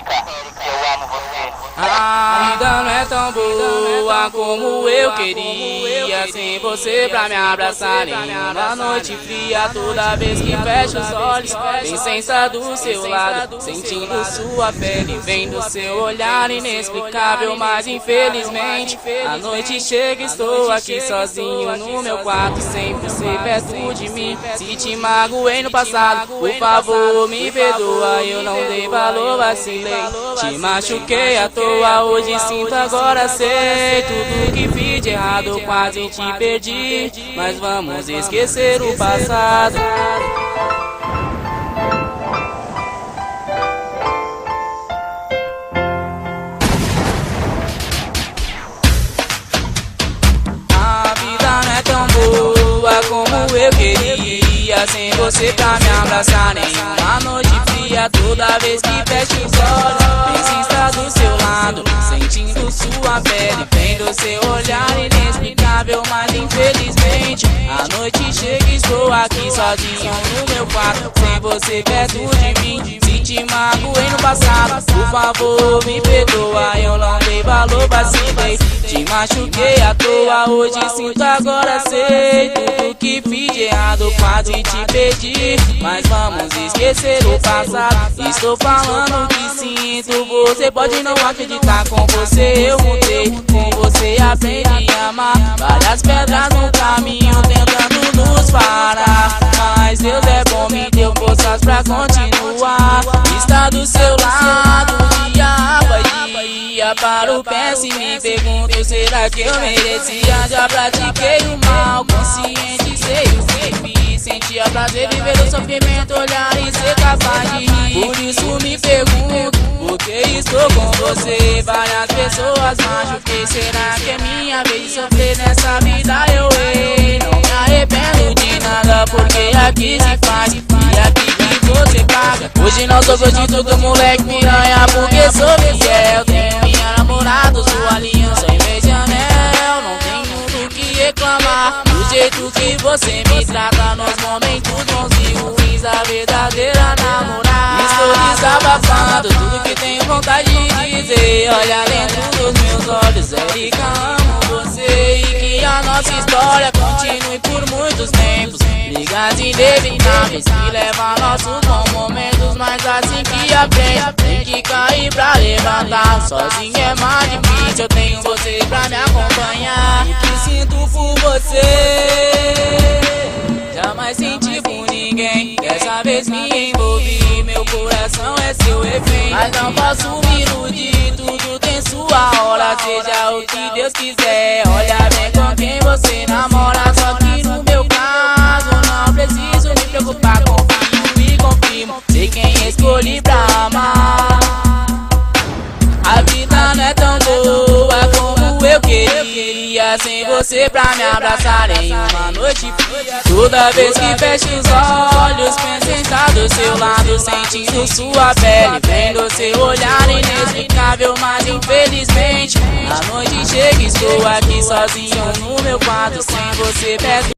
eu amo você. A vida não é tão boa como eu queria, sem você pra me abraçar nenhuma noite fria. Toda vez que fecho os olhos, vem sentar do seu lado, sentindo sua pele, vendo seu olhar inexplicável. Mas infelizmente a noite chega, estou aqui sozinho no meu quarto, sem você perto de mim. Se te magoei no passado, por favor me perdoa, eu não dei valor, vacilei, te machuquei à toa. Hoje sinto, agora sei tudo que fiz de errado, quase te perdi, mas vamos esquecer o passado. A vida não é tão boa como eu queria, sem você pra me abraçar nenhuma noite fria. Toda vez que fecho os olhos, penso estar do seu lado, sentindo sua pele, vendo seu olhar inexplicável. Mas infelizmente a noite chega, estou aqui sozinho no meu quarto, sem você perto de mim. Se te magoei no passado, por favor me perdoa, eu não dei valor, vacilei, te machuquei à toa. Hoje sinto, agora sei tudo que fiz de errado, quase te perdi, mas vamos esquecer o passado. Estou falando que sinto, você pode não acreditar. Com você eu mudei, com você aprendi a amar. Várias pedras no caminho tentando nos parar, mas Deus é bom, me deu forças pra continuar. Está do seu lado dia após dia, paro, penso e me pergunto, será que eu merecia? Já pratiquei o mal, consciente, sei o que fiz. Sentia prazer, viver o sofrimento, olhar e ser capaz de rir. Por isso me pergunto, por que estou com você? Várias pessoas machuquei, será que é minha vez de sofrer nessa vida? Eu errei, não me arrependo de nada, porque aqui se faz e aqui que você paga. Hoje não sou de tudo, moleque piranha, porque sou fiel. Tenho minha namorada, sua aliança em vez de anel. Não tenho do que reclamar, do jeito que você me trata nos momentos bons e ruins, a verdadeira namorada. Estou desabafando tudo que tenho vontade de dizer. Olha dentro dos meus olhos, Érica, amo você, e que a nossa história continue por muitos tempos. Brigas inevitáveis que levam nossos bons momentos, mas assim que aprende, tem que cair pra levantar. Sozinho é mais difícil, eu tenho você pra me acompanhar. O que sinto por você, jamais senti por ninguém. Dessa vez me envolvi, meu coração é seu refém. Mas não posso me iludir, tudo tem sua hora, seja o que Deus quiser. Olha bem com quem você namora, só que no meu caso não preciso me preocupar. Confio e confirmo, sei quem escolhi pra amar. A vida não é tão boa como eu queria, sem você pra me abraçar em uma noite fria. Toda vez que fecho os olhos, penso em estar do seu lado, sentindo sua pele, vendo seu olhar inexplicável. Mas infelizmente a noite chega, estou aqui sozinho no meu quarto, sem você perto.